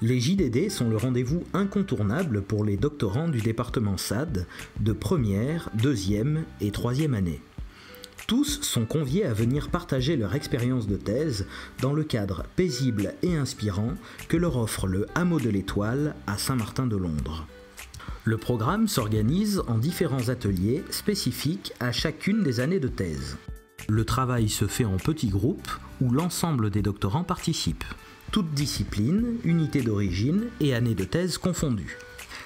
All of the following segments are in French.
Les JDD sont le rendez-vous incontournable pour les doctorants du département SAD de première, deuxième et troisième année. Tous sont conviés à venir partager leur expérience de thèse dans le cadre paisible et inspirant que leur offre le Hameau de l'Étoile à Saint-Martin-de-Londres. Le programme s'organise en différents ateliers spécifiques à chacune des années de thèse. Le travail se fait en petits groupes où l'ensemble des doctorants participent. Toutes disciplines, unités d'origine et années de thèse confondues.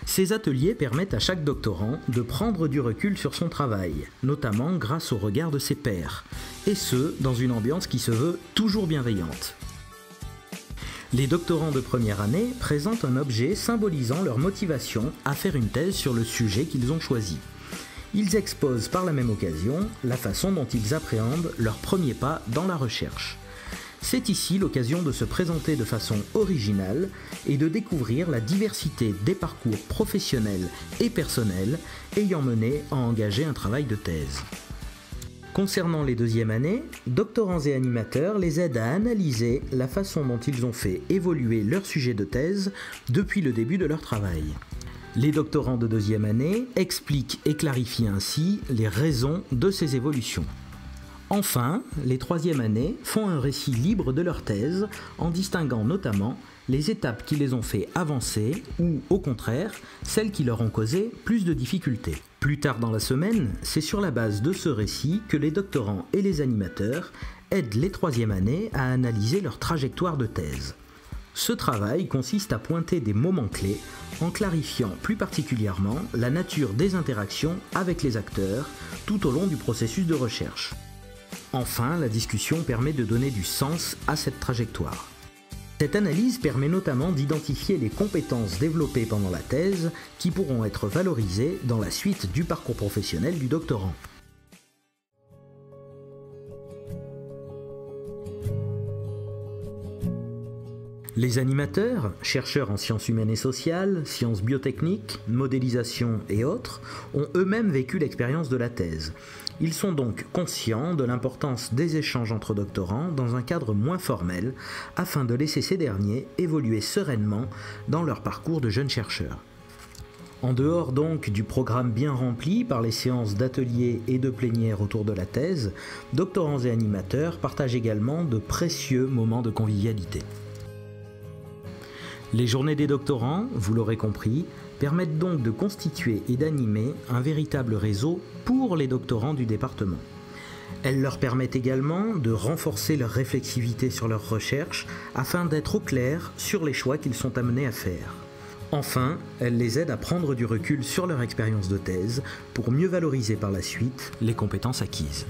Ces ateliers permettent à chaque doctorant de prendre du recul sur son travail, notamment grâce au regard de ses pairs, et ce, dans une ambiance qui se veut toujours bienveillante. Les doctorants de première année présentent un objet symbolisant leur motivation à faire une thèse sur le sujet qu'ils ont choisi. Ils exposent par la même occasion la façon dont ils appréhendent leurs premiers pas dans la recherche. C'est ici l'occasion de se présenter de façon originale et de découvrir la diversité des parcours professionnels et personnels ayant mené à engager un travail de thèse. Concernant les deuxièmes années, doctorants et animateurs les aident à analyser la façon dont ils ont fait évoluer leur sujet de thèse depuis le début de leur travail. Les doctorants de deuxième année expliquent et clarifient ainsi les raisons de ces évolutions. Enfin, les troisièmes années font un récit libre de leur thèse en distinguant notamment les étapes qui les ont fait avancer ou, au contraire, celles qui leur ont causé plus de difficultés. Plus tard dans la semaine, c'est sur la base de ce récit que les doctorants et les animateurs aident les troisièmes années à analyser leur trajectoire de thèse. Ce travail consiste à pointer des moments clés en clarifiant plus particulièrement la nature des interactions avec les acteurs tout au long du processus de recherche. Enfin, la discussion permet de donner du sens à cette trajectoire. Cette analyse permet notamment d'identifier les compétences développées pendant la thèse qui pourront être valorisées dans la suite du parcours professionnel du doctorant. Les animateurs, chercheurs en sciences humaines et sociales, sciences biotechniques, modélisation et autres, ont eux-mêmes vécu l'expérience de la thèse. Ils sont donc conscients de l'importance des échanges entre doctorants dans un cadre moins formel, afin de laisser ces derniers évoluer sereinement dans leur parcours de jeunes chercheurs. En dehors donc du programme bien rempli par les séances d'ateliers et de plénières autour de la thèse, doctorants et animateurs partagent également de précieux moments de convivialité. Les journées des doctorants, vous l'aurez compris, permettent donc de constituer et d'animer un véritable réseau pour les doctorants du département. Elles leur permettent également de renforcer leur réflexivité sur leurs recherches afin d'être au clair sur les choix qu'ils sont amenés à faire. Enfin, elles les aident à prendre du recul sur leur expérience de thèse pour mieux valoriser par la suite les compétences acquises.